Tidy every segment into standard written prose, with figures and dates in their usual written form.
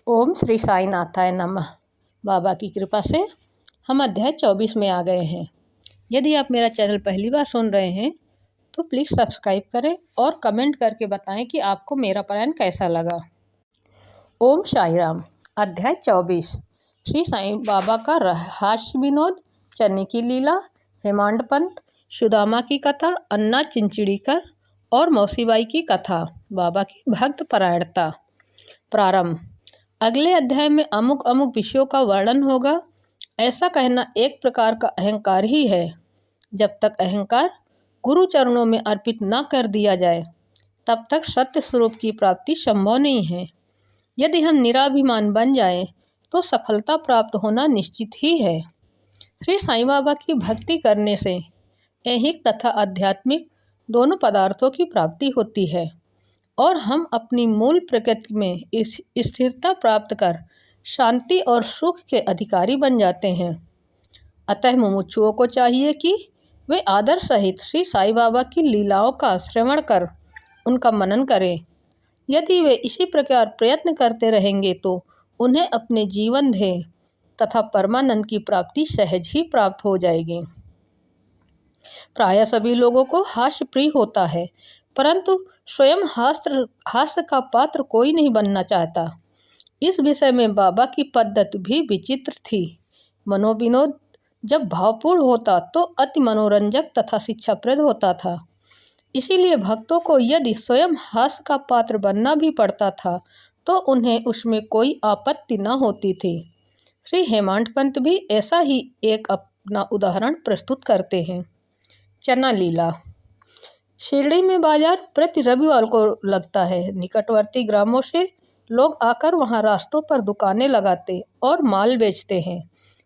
ओम श्री साई नाथाय नमः। बाबा की कृपा से हम अध्याय 24 में आ गए हैं। यदि आप मेरा चैनल पहली बार सुन रहे हैं तो प्लीज़ सब्सक्राइब करें और कमेंट करके बताएं कि आपको मेरा पारायण कैसा लगा। ओम साई राम। अध्याय 24। श्री साईं बाबा का हास्य विनोद, चने की लीला, हेमांड पंत, सुदामा की कथा, अन्ना चिंचिड़ीकर और मौसीबाई की कथा, बाबा की भक्त परायणता। प्रारंभ। अगले अध्याय में अमुक अमुक विषयों का वर्णन होगा। ऐसा कहना एक प्रकार का अहंकार ही है। जब तक अहंकार गुरु चरणों में अर्पित न कर दिया जाए तब तक सत्य स्वरूप की प्राप्ति संभव नहीं है। यदि हम निराभिमान बन जाएं तो सफलता प्राप्त होना निश्चित ही है। श्री साईं बाबा की भक्ति करने से ऐहिक तथा आध्यात्मिक दोनों पदार्थों की प्राप्ति होती है और हम अपनी मूल प्रकृति में इस स्थिरता प्राप्त कर शांति और सुख के अधिकारी बन जाते हैं। अतः मुमुक्षुओं को चाहिए कि वे आदर सहित श्री साईं बाबा की लीलाओं का श्रवण कर उनका मनन करें। यदि वे इसी प्रकार प्रयत्न करते रहेंगे तो उन्हें अपने जीवन ध्येय तथा परमानंद की प्राप्ति सहज ही प्राप्त हो जाएगी। प्रायः सभी लोगों को हास्य प्रिय होता है, परंतु स्वयं हास्य का पात्र कोई नहीं बनना चाहता। इस विषय में बाबा की पद्धति भी विचित्र थी। मनोविनोद जब भावपूर्ण होता तो अति मनोरंजक तथा शिक्षाप्रद होता था। इसीलिए भक्तों को यदि स्वयं हास्य का पात्र बनना भी पड़ता था तो उन्हें उसमें कोई आपत्ति न होती थी। श्री हेमांड पंत भी ऐसा ही एक अपना उदाहरण प्रस्तुत करते हैं। चना लीला। शिरडी में बाजार प्रति रविवार को लगता है। निकटवर्ती ग्रामों से लोग आकर वहां रास्तों पर दुकानें लगाते और माल बेचते हैं।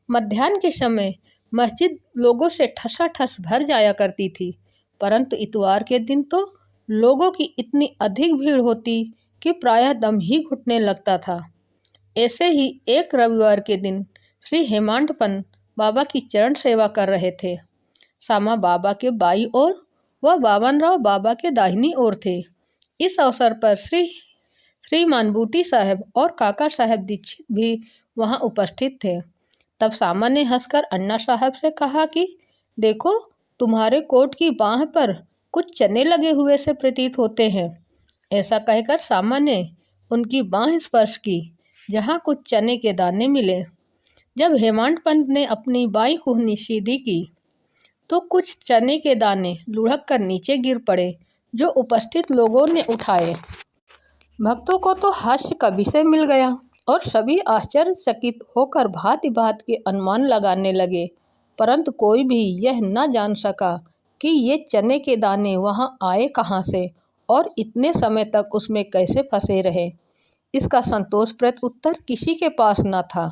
मध्याह्न के समय मस्जिद लोगों से ठसाठस भर जाया करती थी, परंतु इतवार के दिन तो लोगों की इतनी अधिक भीड़ होती कि प्रायः दम ही घुटने लगता था। ऐसे ही एक रविवार के दिन श्री हेमांड पंत बाबा की चरण सेवा कर रहे थे। सामा बाबा के बाईं ओर वह बामनराव बाबा के दाहिनी ओर थे। इस अवसर पर श्रीमान बूटी साहब और काका साहब दीक्षित भी वहां उपस्थित थे। तब सामा ने हंसकर अन्ना साहब से कहा कि देखो, तुम्हारे कोट की बाह पर कुछ चने लगे हुए से प्रतीत होते हैं। ऐसा कहकर सामा ने उनकी बाह स्पर्श की, जहां कुछ चने के दाने मिले। जब हेमांड पंत ने अपनी बाईं कुहनी सीधी की तो कुछ चने के दाने लुढ़क कर नीचे गिर पड़े, जो उपस्थित लोगों ने उठाए। भक्तों को तो हास्य का विषय मिल गया और सभी आश्चर्यचकित होकर भांति भांति के अनुमान लगाने लगे, परंतु कोई भी यह न जान सका कि ये चने के दाने वहां आए कहाँ से और इतने समय तक उसमें कैसे फंसे रहे। इसका संतोषप्रद उत्तर किसी के पास न था,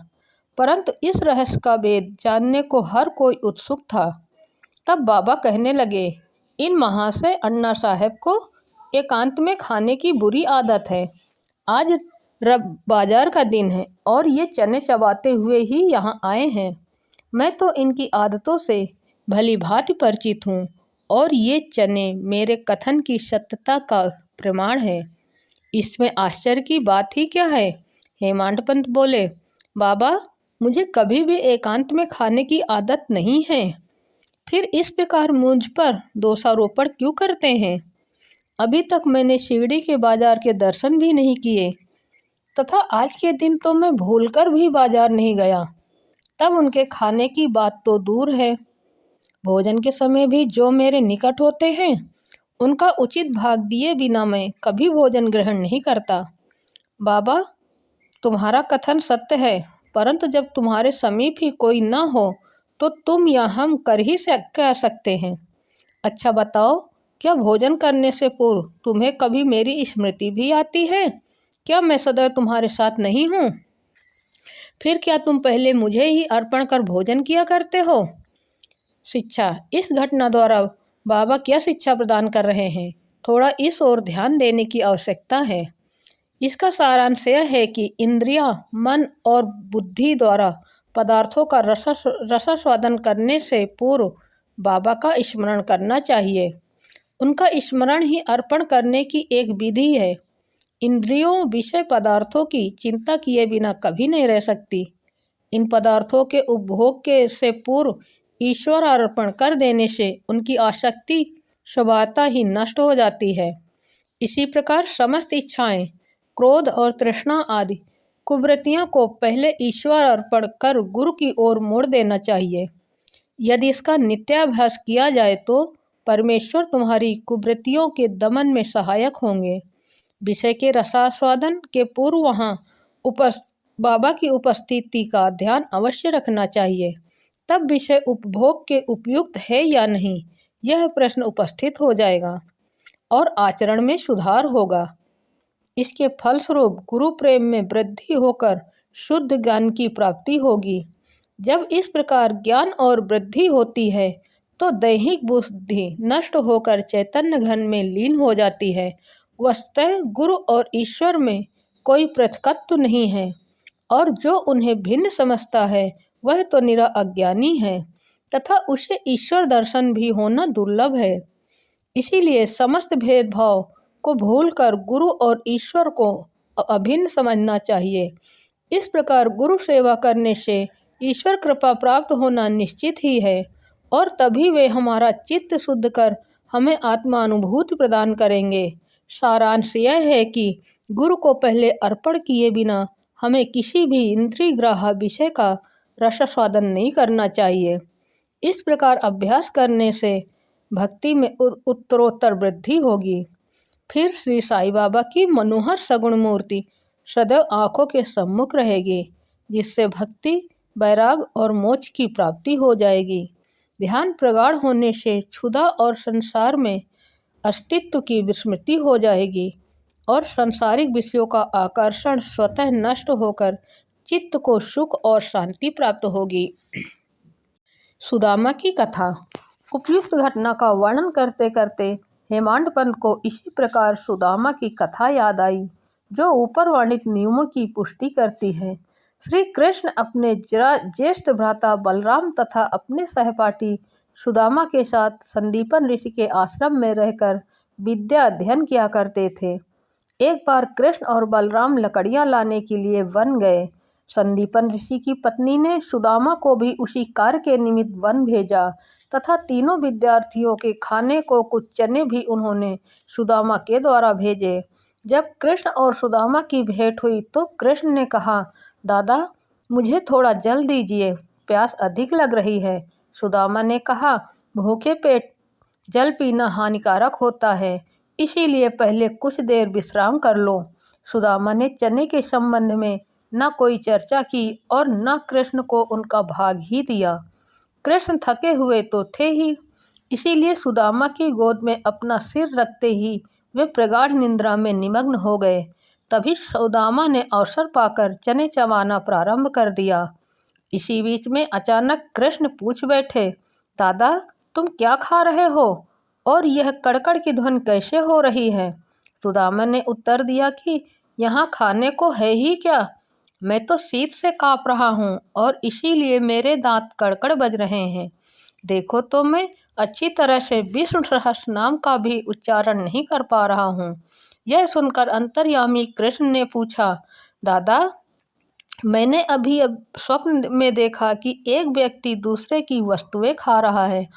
परंतु इस रहस्य का भेद जानने को हर कोई उत्सुक था। तब बाबा कहने लगे, इन महाशय अन्ना साहब को एकांत में खाने की बुरी आदत है। आज बाजार का दिन है और ये चने चबाते हुए ही यहाँ आए हैं। मैं तो इनकी आदतों से भली भांति परिचित हूँ और ये चने मेरे कथन की सत्यता का प्रमाण है। इसमें आश्चर्य की बात ही क्या है। हेमांड पंत बोले, बाबा, मुझे कभी भी एकांत में खाने की आदत नहीं है, फिर इस प्रकार मुझ पर दोषारोपण क्यों करते हैं। अभी तक मैंने शिरडी के बाजार के दर्शन भी नहीं किए तथा आज के दिन तो मैं भूलकर भी बाजार नहीं गया। तब उनके खाने की बात तो दूर है, भोजन के समय भी जो मेरे निकट होते हैं उनका उचित भाग दिए बिना मैं कभी भोजन ग्रहण नहीं करता। बाबा, तुम्हारा कथन सत्य है, परंतु जब तुम्हारे समीप ही कोई न हो तो तुम या हम कर ही कह सकते हैं। अच्छा बताओ, क्या भोजन करने से पूर्व तुम्हें कभी मेरी स्मृति भी आती है? क्या मैं सदैव तुम्हारे साथ नहीं हूँ? फिर क्या तुम पहले मुझे ही अर्पण कर भोजन किया करते हो? शिक्षा। इस घटना द्वारा बाबा क्या शिक्षा प्रदान कर रहे हैं, थोड़ा इस ओर ध्यान देने की आवश्यकता है। इसका सारांश यह है कि इंद्रियां, मन और बुद्धि द्वारा पदार्थों का रसास्वादन करने से पूर्व बाबा का स्मरण करना चाहिए। उनका स्मरण ही अर्पण करने की एक विधि है। इंद्रियों विषय पदार्थों की चिंता किए बिना कभी नहीं रह सकती। इन पदार्थों के उपभोग के से पूर्व ईश्वर अर्पण कर देने से उनकी आसक्ति स्वभावतः ही नष्ट हो जाती है। इसी प्रकार समस्त इच्छाएं, क्रोध और तृष्णा आदि कुवृत्तियों को पहले ईश्वर अर्पण कर गुरु की ओर मोड़ देना चाहिए। यदि इसका नित्याभ्यास किया जाए तो परमेश्वर तुम्हारी कुवृत्तियों के दमन में सहायक होंगे। विषय के रसास्वादन के पूर्व वहाँ बाबा की उपस्थिति का ध्यान अवश्य रखना चाहिए। तब विषय उपभोग के उपयुक्त है या नहीं, यह प्रश्न उपस्थित हो जाएगा और आचरण में सुधार होगा। इसके फलस्वरूप गुरु प्रेम में वृद्धि होकर शुद्ध ज्ञान की प्राप्ति होगी। जब इस प्रकार ज्ञान और वृद्धि होती है तो दैहिक बुद्धि नष्ट होकर चैतन्य घन में लीन हो जाती है। वस्तुतः गुरु और ईश्वर में कोई पृथकत्व नहीं है और जो उन्हें भिन्न समझता है वह तो निरा अज्ञानी है तथा उसे ईश्वर दर्शन भी होना दुर्लभ है। इसीलिए समस्त भेदभाव को भूलकर गुरु और ईश्वर को अभिन्न समझना चाहिए। इस प्रकार गुरु सेवा करने से ईश्वर कृपा प्राप्त होना निश्चित ही है और तभी वे हमारा चित्त शुद्ध कर हमें आत्मानुभूति प्रदान करेंगे। सारांश यह है कि गुरु को पहले अर्पण किए बिना हमें किसी भी इंद्रिय ग्राह्य विषय का रसास्वादन नहीं करना चाहिए। इस प्रकार अभ्यास करने से भक्ति में उत्तरोत्तर वृद्धि होगी। फिर श्री साईं बाबा की मनोहर सगुण मूर्ति सदैव आँखों के सम्मुख रहेगी, जिससे भक्ति, वैराग और मोक्ष की प्राप्ति हो जाएगी। ध्यान प्रगाढ़ होने से क्षुधा और संसार में अस्तित्व की विस्मृति हो जाएगी और सांसारिक विषयों का आकर्षण स्वतः नष्ट होकर चित्त को सुख और शांति प्राप्त होगी। सुदामा की कथा। उपयुक्त घटना का वर्णन करते करते हेमांड पंत को इसी प्रकार सुदामा की कथा याद आई, जो ऊपर वर्णित नियमों की पुष्टि करती है। श्री कृष्ण अपने ज्येष्ठ भ्राता बलराम तथा अपने सहपाठी सुदामा के साथ संदीपन ऋषि के आश्रम में रहकर विद्या अध्ययन किया करते थे। एक बार कृष्ण और बलराम लकड़ियां लाने के लिए वन गए। संदीपन ऋषि की पत्नी ने सुदामा को भी उसी कार्य के निमित्त वन भेजा तथा तीनों विद्यार्थियों के खाने को कुछ चने भी उन्होंने सुदामा के द्वारा भेजे। जब कृष्ण और सुदामा की भेंट हुई तो कृष्ण ने कहा, दादा मुझे थोड़ा जल दीजिए, प्यास अधिक लग रही है। सुदामा ने कहा, भूखे पेट जल पीना हानिकारक होता है, इसीलिए पहले कुछ देर विश्राम कर लो। सुदामा ने चने के संबंध में न कोई चर्चा की और न कृष्ण को उनका भाग ही दिया। कृष्ण थके हुए तो थे ही, इसीलिए सुदामा की गोद में अपना सिर रखते ही वे प्रगाढ़ निद्रा में निमग्न हो गए। तभी सुदामा ने अवसर पाकर चने चबाना प्रारंभ कर दिया। इसी बीच में अचानक कृष्ण पूछ बैठे, दादा तुम क्या खा रहे हो और यह कड़कड़ की ध्वनि कैसे हो रही है? सुदामा ने उत्तर दिया कि यहाँ खाने को है ही क्या, मैं तो शीत से काँप रहा हूँ और इसीलिए मेरे दांत कड़कड़ बज रहे हैं। देखो तो मैं अच्छी तरह से विष्णु सहस्त्र नाम का भी उच्चारण नहीं कर पा रहा हूँ। यह सुनकर अंतर्यामी कृष्ण ने पूछा, दादा मैंने अभी स्वप्न में देखा कि एक व्यक्ति दूसरे की वस्तुएं खा रहा है।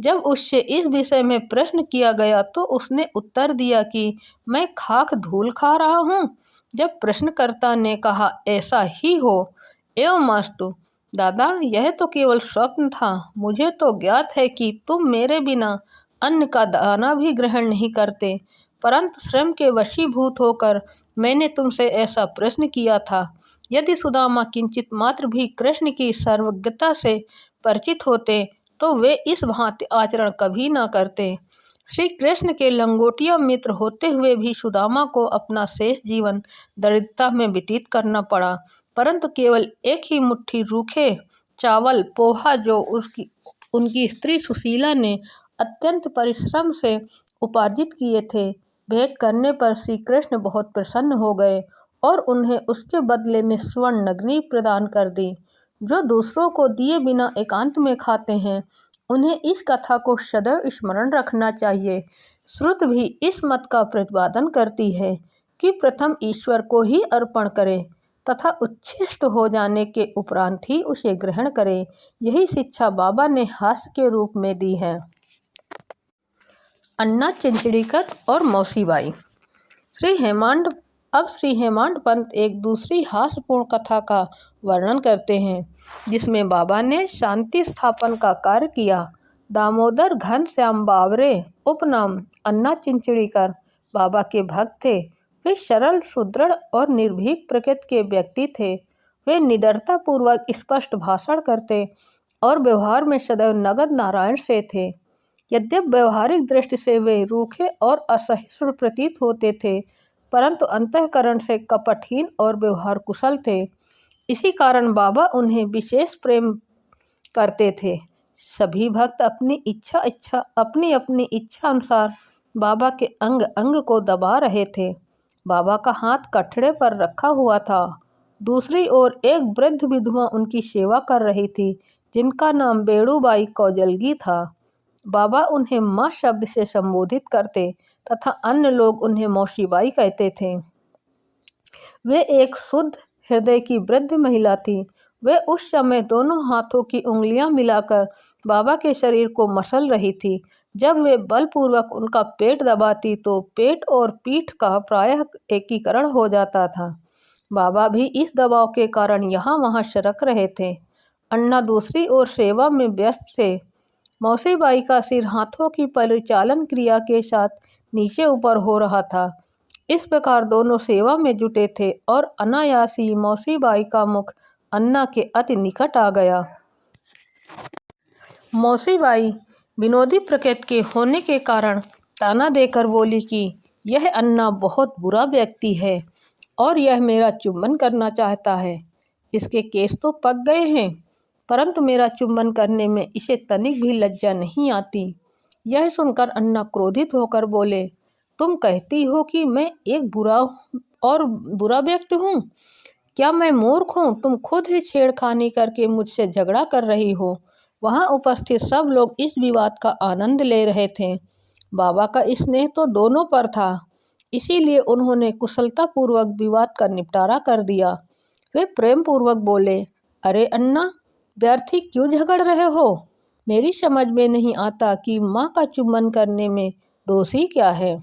जब उससे इस विषय में प्रश्न किया गया तो उसने उत्तर दिया कि मैं खाक धूल खा रहा हूँ। जब प्रश्नकर्ता ने कहा, ऐसा ही हो, एवं अस्तु दादा, यह तो केवल स्वप्न था। मुझे तो ज्ञात है कि तुम मेरे बिना अन्न का दाना भी ग्रहण नहीं करते, परंतु श्रम के वशीभूत होकर मैंने तुमसे ऐसा प्रश्न किया था। यदि सुदामा किंचित मात्र भी कृष्ण की सर्वज्ञता से परिचित होते तो वे इस भांति आचरण कभी न करते। श्री कृष्ण के लंगोटिया मित्र होते हुए भी सुदामा को अपना शेष जीवन दरिद्रता में व्यतीत करना पड़ा, परंतु केवल एक ही मुट्ठी रूखे चावल पोहा जो उनकी स्त्री सुशीला ने अत्यंत परिश्रम से उपार्जित किए थे, भेंट करने पर श्री कृष्ण बहुत प्रसन्न हो गए और उन्हें उसके बदले में स्वर्ण नगरी प्रदान कर दी। जो दूसरों को दिए बिना एकांत में खाते हैं, उन्हें इस कथा को सदैव स्मरण रखना चाहिए। श्रुति भी इस मत का प्रतिपादन करती है कि प्रथम ईश्वर को ही अर्पण करें तथा उच्छिष्ट हो जाने के उपरांत ही उसे ग्रहण करें। यही शिक्षा बाबा ने हास्य के रूप में दी है। अन्ना चिंचड़ीकर और मौसीबाई। श्री हेमांड पंत एक दूसरी हास्यपूर्ण कथा का वर्णन करते हैं जिसमें बाबा ने शांति स्थापन का कार्य किया। दामोदर घनश्याम बावरे उपनाम अन्ना चिंचड़ीकर बाबा के भक्त थे। वे सरल, सुदृढ़ और निर्भीक प्रकृति के व्यक्ति थे। वे निडरता पूर्वक स्पष्ट भाषण करते और व्यवहार में सदैव नगद नारायण से थे। यद्यपि व्यवहारिक दृष्टि से वे रूखे और असहिष्णु प्रतीत होते थे, परंतु अंतःकरण से कपटहीन और व्यवहार कुशल थे। इसी कारण बाबा उन्हें विशेष प्रेम करते थे। सभी भक्त अपनी अपनी इच्छा अनुसार बाबा के अंग अंग को दबा रहे थे। बाबा का हाथ कठड़े पर रखा हुआ था। दूसरी ओर एक वृद्ध विधवा उनकी सेवा कर रही थी जिनका नाम बेड़ूबाई कौजलगी था। बाबा उन्हें माँ शब्द से संबोधित करते तथा अन्य लोग उन्हें मौसीबाई कहते थे। वे एक शुद्ध हृदय की वृद्ध महिला थी। वे उस समय दोनों हाथों की उंगलियां मिलाकर बाबा के शरीर को मसल रही थी। जब वे बलपूर्वक उनका पेट दबाती तो पेट और पीठ का प्रायः एकीकरण हो जाता था। बाबा भी इस दबाव के कारण यहाँ वहाँ सरक रहे थे। अन्ना दूसरी ओर सेवा में व्यस्त थे। मौसीबाई का सिर हाथों की परिचालन क्रिया के साथ नीचे ऊपर हो रहा था। इस प्रकार दोनों सेवा में जुटे थे और अनायास ही मौसीबाई का मुख अन्ना के अति निकट आ गया। मौसीबाई विनोदी प्रकृति के होने के कारण ताना देकर बोली कि यह अन्ना बहुत बुरा व्यक्ति है और यह मेरा चुंबन करना चाहता है। इसके केस तो पक गए हैं, परंतु मेरा चुंबन करने में इसे तनिक भी लज्जा नहीं आती। यह सुनकर अन्ना क्रोधित होकर बोले, तुम कहती हो कि मैं एक बुरा व्यक्ति हूँ? क्या मैं मूर्ख हूँ? तुम खुद ही छेड़खानी करके मुझसे झगड़ा कर रही हो। वहाँ उपस्थित सब लोग इस विवाद का आनंद ले रहे थे। बाबा का स्नेह तो दोनों पर था, इसीलिए उन्होंने कुशलतापूर्वक विवाद का निपटारा कर दिया। वे प्रेम पूर्वक बोले, अरे अन्ना, व्यर्थ ही क्यों झगड़ रहे हो? मेरी समझ में नहीं आता कि माँ का चुंबन करने में दोषी क्या है।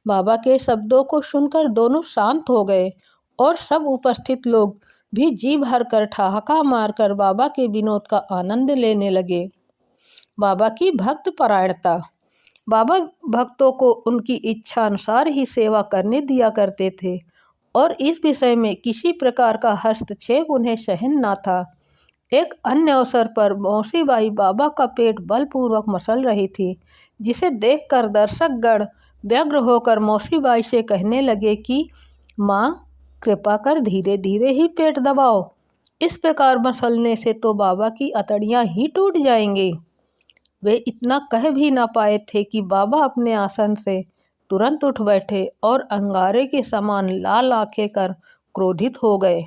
बाबा के शब्दों को सुनकर दोनों शांत हो गए और सब उपस्थित लोग भी जी भरकर ठहाका मारकर बाबा के विनोद का आनंद लेने लगे। बाबा की भक्त परायणता। बाबा भक्तों को उनकी इच्छा अनुसार ही सेवा करने दिया करते थे और इस विषय में किसी प्रकार का हस्तक्षेप उन्हें सहन न था। एक अन्य अवसर पर मौसीबाई बाबा का पेट बलपूर्वक मसल रही थी, जिसे देखकर दर्शकगण व्यग्र होकर मौसीबाई से कहने लगे कि माँ, कृपा कर धीरे धीरे ही पेट दबाओ। इस प्रकार मसलने से तो बाबा की अतड़ियाँ ही टूट जाएंगी। वे इतना कह भी ना पाए थे कि बाबा अपने आसन से तुरंत उठ बैठे और अंगारे के समान लाल आंखें कर क्रोधित हो गए।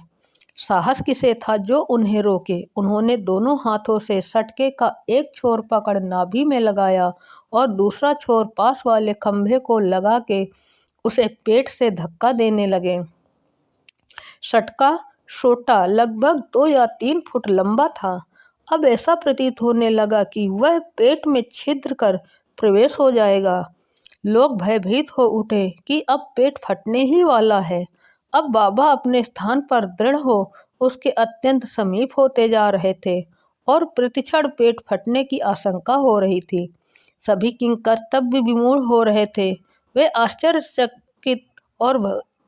साहस किसे था जो उन्हें रोके। उन्होंने दोनों हाथों से सटके का एक छोर पकड़ नाभि में लगाया और दूसरा छोर पास वाले खंभे को लगा के उसे पेट से धक्का देने लगे। सटका सोटा लगभग 2 या 3 फुट लंबा था। अब ऐसा प्रतीत होने लगा कि वह पेट में छिद्र कर प्रवेश हो जाएगा। लोग भयभीत हो उठे कि अब पेट फटने ही वाला है। अब बाबा अपने स्थान पर दृढ़ हो उसके अत्यंत समीप होते जा रहे थे और प्रतिक्षण पेट फटने की आशंका हो रही थी। सभी किंकर्तव्य विमूढ़ हो रहे थे। वे आश्चर्यचकित और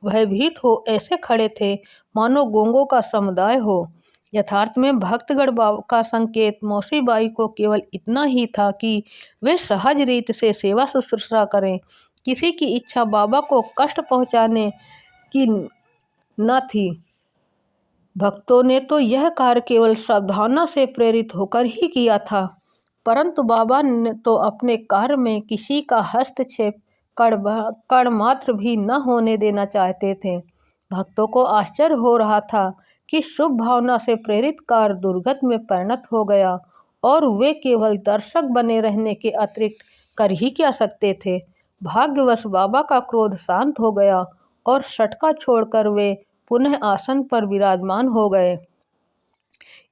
भयभीत हो ऐसे खड़े थे मानो गूंगों का समुदाय हो। यथार्थ में भक्तगण का संकेत मौसीबाई को केवल इतना ही था कि वे सहज रीत से सेवा शुश्रूषा करें। किसी की इच्छा बाबा को कष्ट पहुंचाने की न थी। भक्तों ने तो यह कार्य केवल सावधानता से प्रेरित होकर ही किया था, परंतु बाबा ने तो अपने कार्य में किसी का हस्तक्षेप कण मात्र भी न होने देना चाहते थे। भक्तों को आश्चर्य हो रहा था कि शुभ भावना से प्रेरित कार्य दुर्गत में परिणत हो गया और वे केवल दर्शक बने रहने के अतिरिक्त कर ही क्या सकते थे। भाग्यवश बाबा का क्रोध शांत हो गया और सटका छोड़कर वे पुनः आसन पर विराजमान हो गए।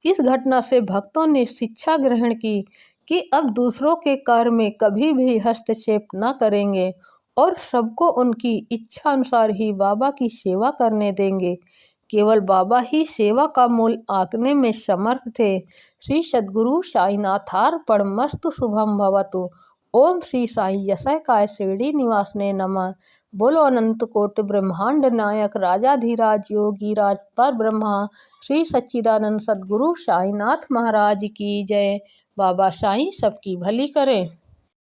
इस घटना से भक्तों ने शिक्षा ग्रहण की कि अब दूसरों के कार्य में कभी भी हस्तक्षेप न करेंगे और सबको उनकी इच्छा अनुसार ही बाबा की सेवा करने देंगे। केवल बाबा ही सेवा का मूल आंकने में समर्थ थे। श्री सद्गुरु साईनाथार्पणमस्तु। शुभम भवतु। ओम श्री साई यशकाय शिरडी निवासने नमः। बोलो अनंत कोटि ब्रह्मांड नायक राजाधिराज योगीराज पर ब्रह्मा श्री सच्चिदानंद सद्गुरु साईनाथ महाराज की जय। बाबा साईं सबकी भली करें।